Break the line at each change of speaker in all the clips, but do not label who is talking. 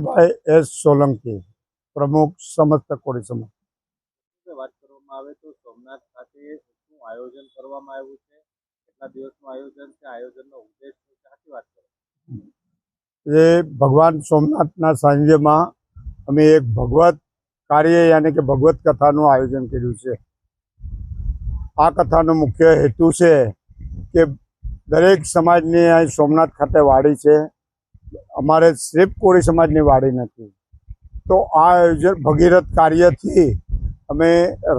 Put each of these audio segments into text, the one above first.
ભાઈ એસ સોલંકી, પ્રમુખ સમસ્ત કોળી સમાજ.
વાત કરવામાં આવે તો સોમનાથ ખાતે શું આયોજન કરવામાં આવ્યું છે, કેટલા દિવસનું આયોજન છે, આયોજનનો ઉદ્દેશ શું છે, આખી વાત કરો.
એ ભગવાન સોમનાથના સાનિધ્યમાં અમે એક ભગવત કાર્ય યાની કે ભગવત કથાનું આયોજન કર્યું છે. આ કથાનો મુખ્ય હેતુ છે કે દરેક સમાજની અહીં સોમનાથ ખાતે વાડી છે, અમારે સિર્ફ કોળી સમાજની વાડી નથી. તો આ આયોજન ભગીરથ કાર્યથી અમે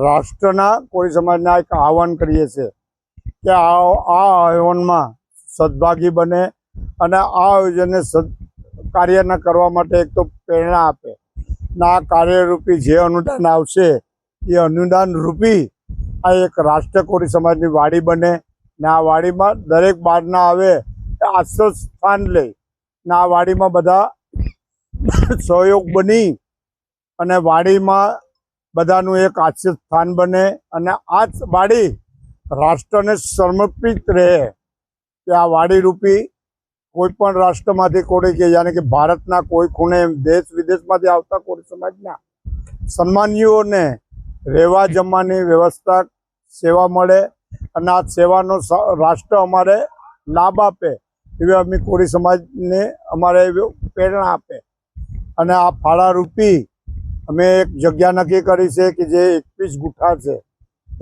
રાષ્ટ્રના કોળી સમાજના એક આહવાન કરીએ છીએ કે આ આહવાનમાં સદભાગી બને અને આ આયોજનને કાર્યના કરવા માટે એક તો પ્રેરણા આપે ને આ કાર્યરૂપી જે અનુદાન આવશે એ અનુદાન રૂપી આ એક રાષ્ટ્ર કોળી સમાજની વાડી બને ને આ વાડીમાં દરેક બહારના આવે આશ્રય સ્થાન લે ને આ વાડીમાં બધા સહયોગ બની અને વાડીમાં બધાનું એક આશ્રય સ્થાન બને અને આ જ વાડી રાષ્ટ્રને સમર્પિત રહે કે આ વાડી રૂપી કોઈ પણ રાષ્ટ્રમાંથી કોળી કે યાની કે ભારતના કોઈ ખૂણે દેશ વિદેશમાંથી આવતા કોળી સમાજના સન્માનીઓને રહેવા જમવાની વ્યવસ્થા સેવા મળે અને આ સેવાનો રાષ્ટ્ર અમારે લાભ આપે એવી અમે કોળી સમાજને અમારે પ્રેરણા આપે. અને આ ફાળારૂપી અમે એક જગ્યા નક્કી કરી છે કે જે 21 ગુઠા છે.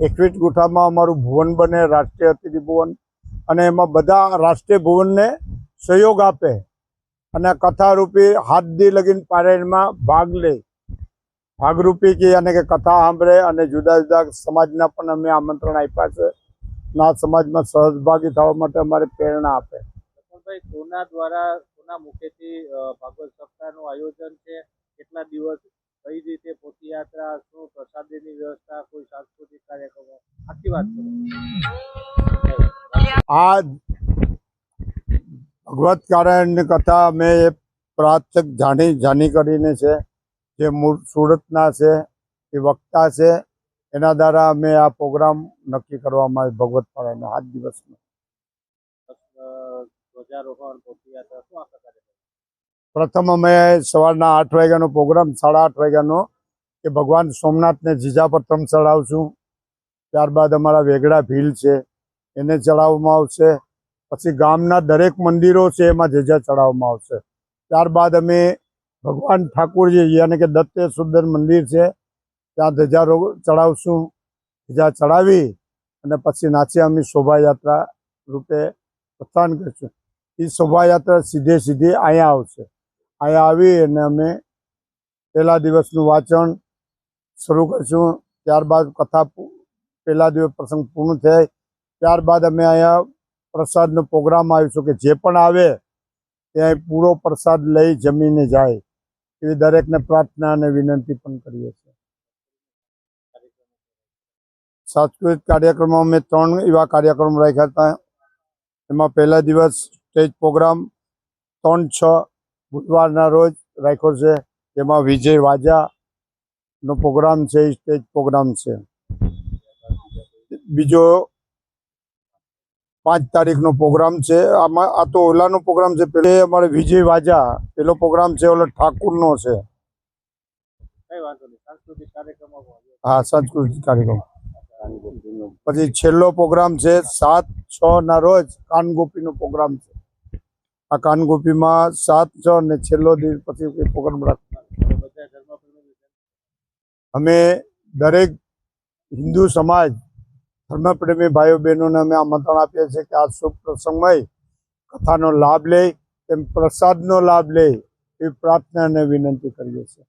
21 ગુઠામાં અમારું ભુવન બને, રાષ્ટ્રીય અતિથિ ભુવન, અને એમાં બધા રાષ્ટ્રીય ભુવનને સહયોગ આપે અને કથારૂપી હાથ દી લગીને પારાયણમાં ભાગ લે. ભાગરૂપી કે યાની કે કથા સાંભળે અને જુદા જુદા સમાજના પણ અમે આમંત્રણ આપ્યા છે. આ સમાજમાં સહભાગી થવા માટે અમારે પ્રેરણા આપે.
કોના દ્વારા કોના મુખેથી ભાગવત સપ્તાહનું આયોજન છે, કેટલા દિવસ, કઈ રીતે પોથીયાત્રા, શું પ્રસાદીની વ્યવસ્થા, કોઈ સાંસ્કૃતિક કાર્યક્રમો, આખી વાત કરો.
આ ભગવત કાર્યની કથા અમે પ્રાચક જાની કરીને છે, જે મૂળ સુરતના છે, એ વક્તા છે, એના દ્વારા અમે આ પ્રોગ્રામ નક્કી કરવામાં આવ્યો ભગવત પારાયણનો 8 દિવસનો.
ધ્વજારોહણ, પોથીયાત્રા, શું આખા કાર્યક્રમ?
પ્રથમ અમે સવારના 8 વાગ્યાનો પ્રોગ્રામ, 8:30 વાગ્યાનો, કે ભગવાન સોમનાથને જીજા પ્રથમ ચડાવશું. ત્યારબાદ અમારા વેગડા ભીલ છે એને ચડાવવામાં આવશે. પછી ગામના દરેક મંદિરો છે એમાં ધજા ચડાવવામાં આવશે. ત્યારબાદ અમે ભગવાન ઠાકોરજી યાની કે દત્ત સુંદર મંદિર છે ત્યાં ધજા ચડાવશું. ધજા ચડાવી અને પછી નાચી અમે શોભાયાત્રા રૂપે પ્રસ્થાન કરીશું. એ શોભાયાત્રા સીધી અહીંયા આવશે. અહીંયા આવી અને અમે પહેલા દિવસનું વાંચન શરૂ કરીશું. ત્યારબાદ કથા પહેલા દિવસ પ્રસંગ પૂર્ણ થાય ત્યારબાદ અમે અહીંયા પ્રસાદનો પ્રોગ્રામ આવીશું કે જે પણ આવે ત્યાં પૂરો પ્રસાદ લઈ જમીને જાય એવી દરેકને પ્રાર્થના અને વિનંતી પણ કરીએ છીએ. સાંસ્કૃતિક કાર્યક્રમો અમે 3 એવા કાર્યક્રમ રાખ્યા હતા. એમાં પહેલા દિવસ સ્ટેજ પ્રોગ્રામ 3-6 બુધવારના રોજ રાખ્યો છે. એમાં વિજય વાજાનો પ્રોગ્રામ છે, સ્ટેજ પ્રોગ્રામ છે. બીજો 5 તારીખનો પ્રોગ્રામ છે. આમાં આ તો ઓલાનો પ્રોગ્રામ છે. પેલે અમારે વિજય વાજા પેલો પ્રોગ્રામ છે, ઓલો ઠાકુરનો છે. હા, સાંસ્કૃતિક કાર્યક્રમ. પછી છેલ્લો પ્રોગ્રામ છે 7-6 ના રોજ કાનગોપીનો પ્રોગ્રામ છે. આ કાનગોપીમાં 7-6 ને છેલ્લો દિવસ પછી પ્રોગ્રામ રાખવાનો. અમે દરેક હિન્દુ સમાજ ધર્મપ્રેમી ભાઈઓ બહેનોને અમે આમંત્રણ આપીએ છીએ કે આ શુભ પ્રસંગમય કથાનો લાભ લે, તેમ પ્રસાદનો લાભ લે એવી પ્રાર્થના અને વિનંતી કરીએ છીએ.